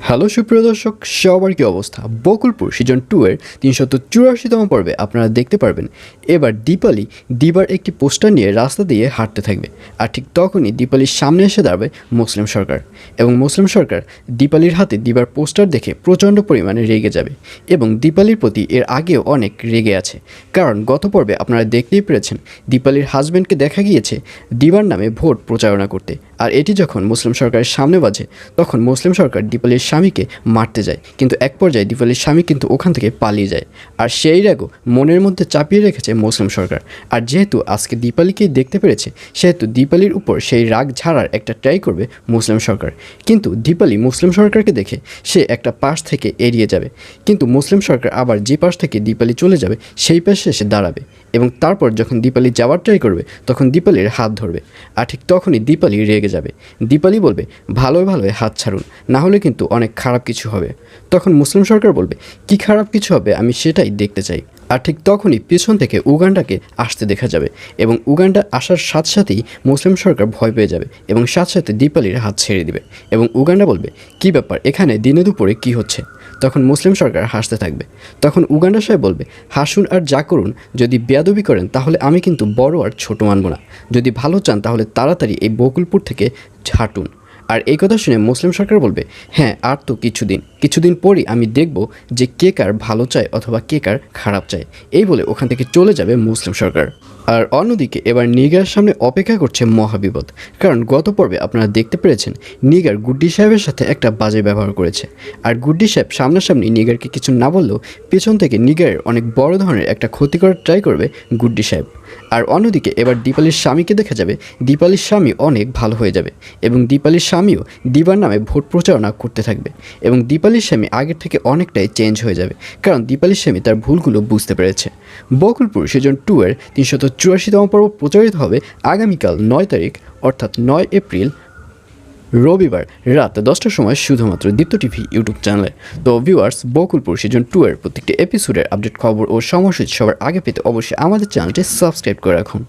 Hello সুপ্রিয় দর্শক, সবার কি অবস্থা? বকুলপুর সিজন 2 এর 384তম পর্বে আপনারা দেখতে পারবেন এবার দীপালি দিবার একটি পোস্টার নিয়ে রাস্তা দিয়ে হাঁটতে থাকবে। আর ঠিক তখনই দীপালির সামনে এসে দাঁড়াবে মুসলিম সরকার, এবং মুসলিম সরকার দীপালির হাতে দিবার পোস্টার দেখে প্রচণ্ড পরিমাণে রেগে যাবে এবং দীপালির প্রতি এর আগেও অনেক রেগে আছে। কারণ গত পর্বে আপনারা দেখতেই পেরেছেন দীপালির হাজব্যান্ডকে দেখা গিয়েছে দিবার নামে ভোট প্রচারণা করতে, আর এটি যখন মুসলিম সরকারের সামনে বাজে তখন মুসলিম সরকার দীপালির স্বামীকে মারতে যায়, কিন্তু এক পর্যায়ে দীপালির স্বামী কিন্তু ওখান থেকে পালিয়ে যায়। আর সেই রাগও মনের মধ্যে চাপিয়ে রেখেছে মুসলিম সরকার। আর যেহেতু আজকে দীপালিকেই দেখতে পেরেছে, সেহেতু দীপালির উপর সেই রাগ ঝাড়ার একটা ট্রাই করবে মুসলিম সরকার। কিন্তু দীপালি মুসলিম সরকারকে দেখে সে একটা পাশ থেকে এড়িয়ে যাবে, কিন্তু মুসলিম সরকার আবার যে পাশ থেকে দীপালি চলে যাবে সেই পাশে এসে দাঁড়াবে, এবং তারপর যখন দীপালি যাওয়ার ট্রাই করবে তখন দীপালির হাত ধরবে। আর ঠিক তখনই দীপালি রেগে যাবে। দীপালি বলবে, ভালোই ভালোই হাত ছাড়ুন, না হলে কিন্তু অনেক খারাপ কিছু হবে। তখন মুসলিম সরকার বলবে, কি খারাপ কিছু হবে আমি সেটাই দেখতে চাই। আর ঠিক তখনই পেছন থেকে উগান্ডাকে আসতে দেখা যাবে, এবং উগান্ডা আসার সাথে সাথেই মুসলিম সরকার ভয় পেয়ে যাবে এবং সাথে সাথে দীপালির হাত ছেড়ে দিবে। এবং উগান্ডা বলবে, কি ব্যাপার, এখানে দিনে দুপুরে কি হচ্ছে? তখন মুসলিম সরকার হাসতে থাকবে। তখন উগান্ডা সাহেব বলবে, হাসুন আর যা করুন, যদি বেয়াদবি করেন তাহলে আমি কিন্তু বড় আর ছোট মানব না। যদি ভালো চান তাহলে তাড়াতাড়ি এই বকুলপুর থেকে হাঁটুন। আর এই কথা শুনে মুসলিম সরকার বলবে, হ্যাঁ আর তো কিছুদিন পরই আমি দেখব যে কে কার ভালো চায় অথবা কে কার খারাপ চায়। এই বলে ওখান থেকে চলে যাবে মুসলিম সরকার। আর অন্যদিকে এবার নিগার সামনে অপেক্ষা করছে মহাবিপদ। কারণ গত পর্বে আপনারা দেখতে পেরেছেন নিগার গুড্ডি সাহেবের সাথে একটা বাজে ব্যবহার করেছে, আর গুড্ডি সাহেব সামনাসামনি নিগারকে কিছু না বললেও পেছন থেকে নিগারের অনেক বড় ধরনের একটা ক্ষতি করার ট্রাই করবে গুড্ডি সাহেব। আর অন্যদিকে এবার দীপালির স্বামীকে দেখা যাবে দীপালির স্বামী অনেক ভালো হয়ে যাবে, এবং দীপালির স্বামীও দিবার নামে ভোট প্রচারণা করতে থাকবে, এবং দীপালির স্বামী আগের থেকে অনেকটাই চেঞ্জ হয়ে যাবে, কারণ দীপালির স্বামী তার ভুলগুলো বুঝতে পেরেছে। বকুলপুর সিজন 2 এর 384তম পর্ব প্রচারিত হবে আগামীকাল 9 তারিখ, অর্থাৎ 9 এপ্রিল রবিবার রাত 10টার সময় শুধুমাত্র দীপ্ত টিভি ইউটিউব চ্যানেলে। তো ভিউয়ার্স, বকুলপুর সিজন 2 এর প্রত্যেকটি এপিসোডের আপডেট খবর ও সময়সূচি সবার আগে পেতে অবশ্যই আমাদের চ্যানেলটি সাবস্ক্রাইব করে রাখুন।